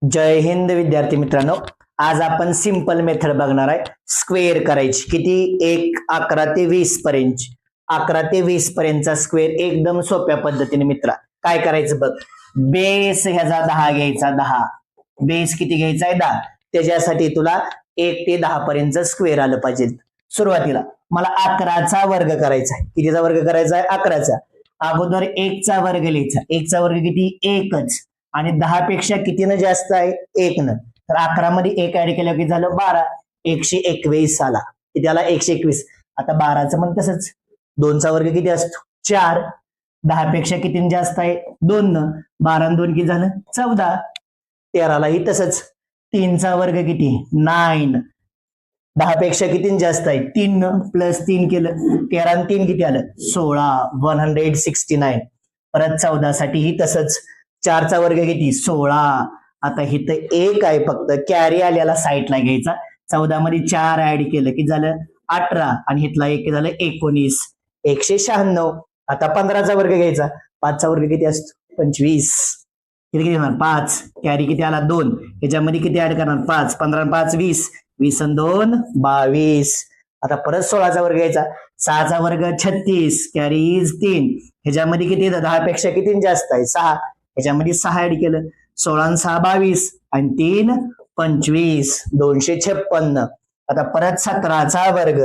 जय हिंद विद्यार्थी मित्रांनो, आज आपण सिंपल मेथड बघणार आहे. स्क्वेअर करायची किती 11 ते 20 पर्यंत 11 ते 20 पर्यंतचा स्क्वेअर एकदम सोप्या पद्धतीने. मित्रा काय करायचं बघ, बेस ह्याचा 10 घ्यायचा. 10 बेस किती घ्यायचा आहे? 10. त्याच्यासाठी तुला 1 ते 10 पर्यंत स्क्वेअर आलं पाहिजे. सुरुवातीला मला 11चा वर्ग करायचा आहे. कितीचा वर्ग करायचा आहे? 11चा. अगोदर 1चा वर्ग लिहायचा. 1चा वर्ग किती? 1च. आणि 10 पेक्षा कितीनं जास्त आहे? 1 तर 11 मध्ये 1 ऍड केलं की झालं 12. 121 आला. किती आला? 121. आता 12चं पण तसंच. 2चा वर्ग किती असतो? 4. 10 पेक्षा किती जास्त आहे? 2. 12 आणि 2 किती झालं? 14. 13लाही तसंच. 3चा वर्ग किती? 9. 10 पेक्षा किती जास्त आहे? 3 प्लस 3 केलं. 13 आणि 3 किती आलं? 16. 169. परत 14 साठीही तसंच. 4चा वर्ग किती? 16. आता इथं 1 आहे फक्त, कॅरी आल्याला साईडला घ्यायचा. 14 मध्ये 4 ऍड केलं की झालं 18 आणि इथला 1 झालं 19. 196. आता 15चा वर्ग घ्यायचा. 5चा वर्ग किती असतो? 25. किती किती होणार? 5. कॅरी किती आला? 2. ह्याच्यामध्ये किती ऍड करणार? 5. 15 आणि 5 20. 20 आणि 2 22. आता परत 16चा वर्ग घ्यायचा. 6चा वर्ग 36. Carry is 3. ह्याच्यामध्ये किती येतं? 10 पेक्षा किती जास्त आहे? 6. ह्याच्यामध्ये 6 ऍड केलं. 16 आणि 6 22 आणि 3 25. 256. आता परत 17चा वर्ग.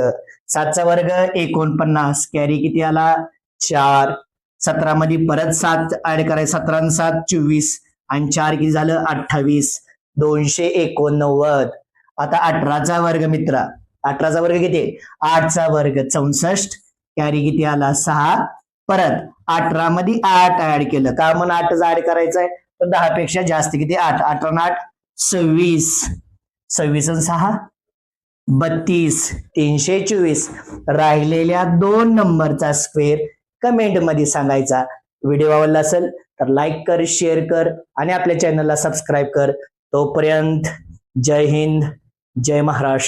7चा वर्ग 49. कॅरी किती आला? 4. 17 मध्ये परत 7 ऍड करायचं. 17 आणि 7 24 आणि 4 किती झालं? 28. 289. आता 18चा वर्ग मित्रा. 18चा वर्ग किती? 8चा वर्ग 64. कॅरी किती आला? 6. परत 18 मध्ये 8 ऍड केलं. का म्हणून 8 ऍड करायचं आहे? तर 10 पेक्षा जास्त किती? 8. 8 आणि 8 26. 26 आणि 6 32. 324. राहिलेल्या 2 नंबरचा स्क्वेअर कमेंट मध्ये सांगायचा. व्हिडिओ आवडला असेल तर लाईक कर, शेअर कर आणि आपल्या चॅनलला सबस्क्राईब कर. तोपर्यंत जय हिंद, जय महाराष्ट्र.